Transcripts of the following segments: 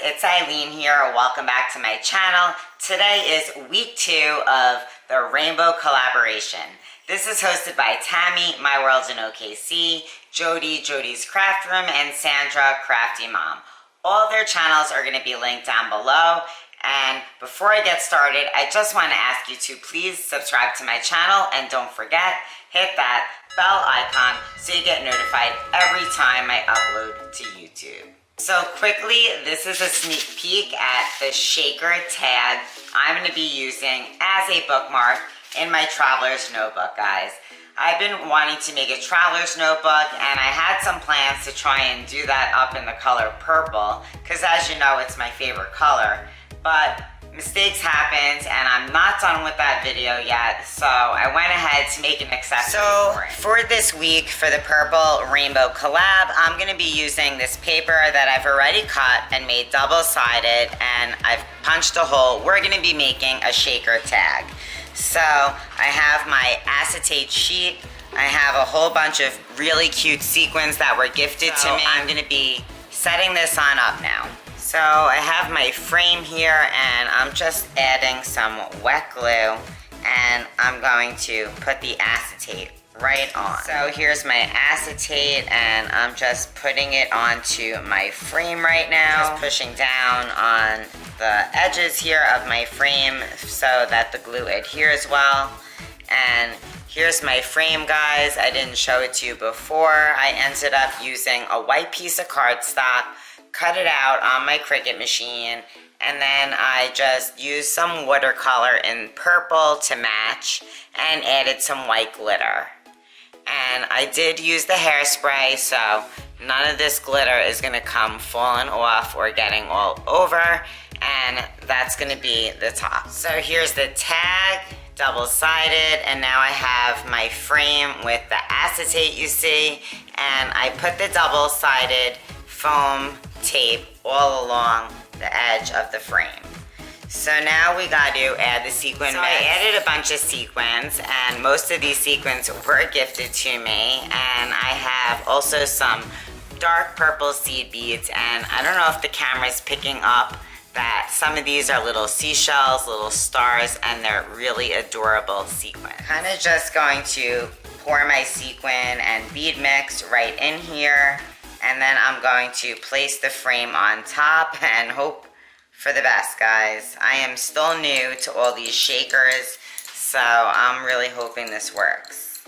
it's Ilene here. Welcome back to my channel. Today is week 2 of the Rainbow Collaboration. This is hosted by Tammy, My World in OKC, Jody, Jody's Craft Room, and Sandra CraftyMom. All their channels are going to be linked down below. And before I get started, I just want to ask you to please subscribe to my channel, and don't forget, hit that bell icon so you get notified every time I upload to YouTube. So quickly, this is a sneak peek at the shaker tag I'm going to be using as a bookmark in my traveler's notebook, guys. I've been wanting to make a traveler's notebook, and I had some plans to try and do that up in the color purple, because as you know, it's my favorite color. But mistakes happened, and I'm not done with that video yet, so I went ahead to make an accessory for it. For this week, for the purple rainbow collab, I'm going to be using this paper that I've already cut and made double-sided, and I've punched a hole. We're going to be making a shaker tag. So I have my acetate sheet. I have a whole bunch of really cute sequins that were gifted to me. I'm going to be setting this on up now. So I have my frame here, and I'm just adding some wet glue, and I'm going to put the acetate right on. So here's my acetate, and I'm just putting it onto my frame right now. Just pushing down on the edges here of my frame so that the glue adheres well. And here's my frame, guys. I didn't show it to you before. I ended up using a white piece of cardstock, cut it out on my Cricut machine, and then I just used some watercolor in purple to match and added some white glitter. And I did use the hairspray, so none of this glitter is going to come falling off or getting all over, and that's going to be the top. So here's the tag, double-sided, and now I have my frame with the acetate you see, and I put the double-sided foam tape all along the edge of the frame. So now we got to add the sequin. So I added a bunch of sequins, and most of these sequins were gifted to me, and I have also some dark purple seed beads, and I don't know if the camera's picking up that some of these are little seashells, little stars, and they're really adorable sequins. Kind of just going to pour my sequin and bead mix right in here, and then I'm going to place the frame on top and hope for the best, guys. I am still new to all these shakers, so I'm really hoping this works.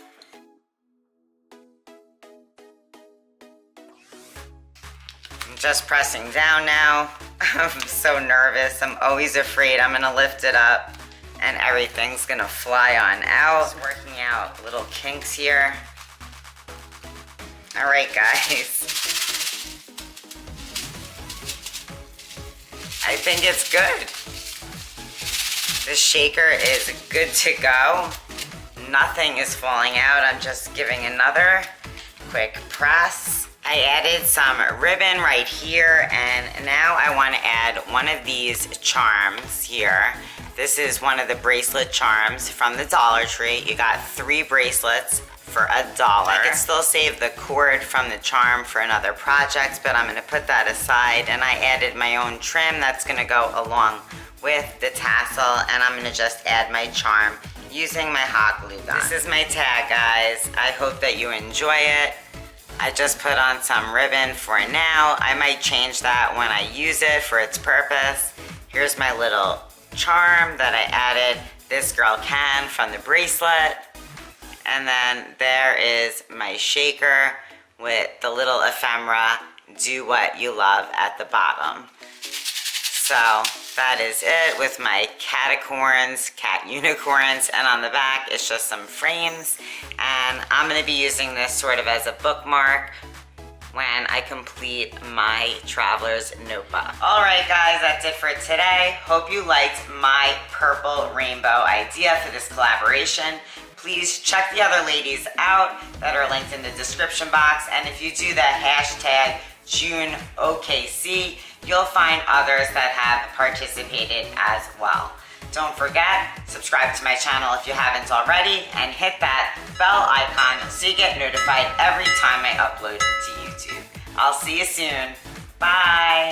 I'm just pressing down now. I'm so nervous. I'm always afraid I'm gonna lift it up and everything's gonna fly on out. Just working out little kinks here. All right, guys. I think it's good. The shaker is good to go. Nothing is falling out. I'm just giving another quick press. I added some ribbon right here, and now I want to add one of these charms here. This is one of the bracelet charms from the Dollar Tree. You got 3 bracelets for $1. I can still save the cord from the charm for another project, but I'm going to put that aside, and I added my own trim that's going to go along with the tassel, and I'm going to just add my charm using my hot glue gun. This is my tag, guys. I hope that you enjoy it. I just put on some ribbon for now. I might change that when I use it for its purpose. Here's my little charm that I added. This girl can from the bracelet. And then there is my shaker with the little ephemera, do what you love at the bottom. So that is it with my catacorns, cat unicorns, and on the back it's just some frames. And I'm going to be using this sort of as a bookmark when I complete my traveler's notebook. Alright guys, that's it for today. Hope you liked my purple rainbow idea for this collaboration. Please check the other ladies out that are linked in the description box, and if you do the hashtag juneokc, you'll find others that have participated as well. Don't forget, subscribe to my channel if you haven't already, and hit that bell icon so you get notified every time I upload to YouTube. I'll see you soon. Bye!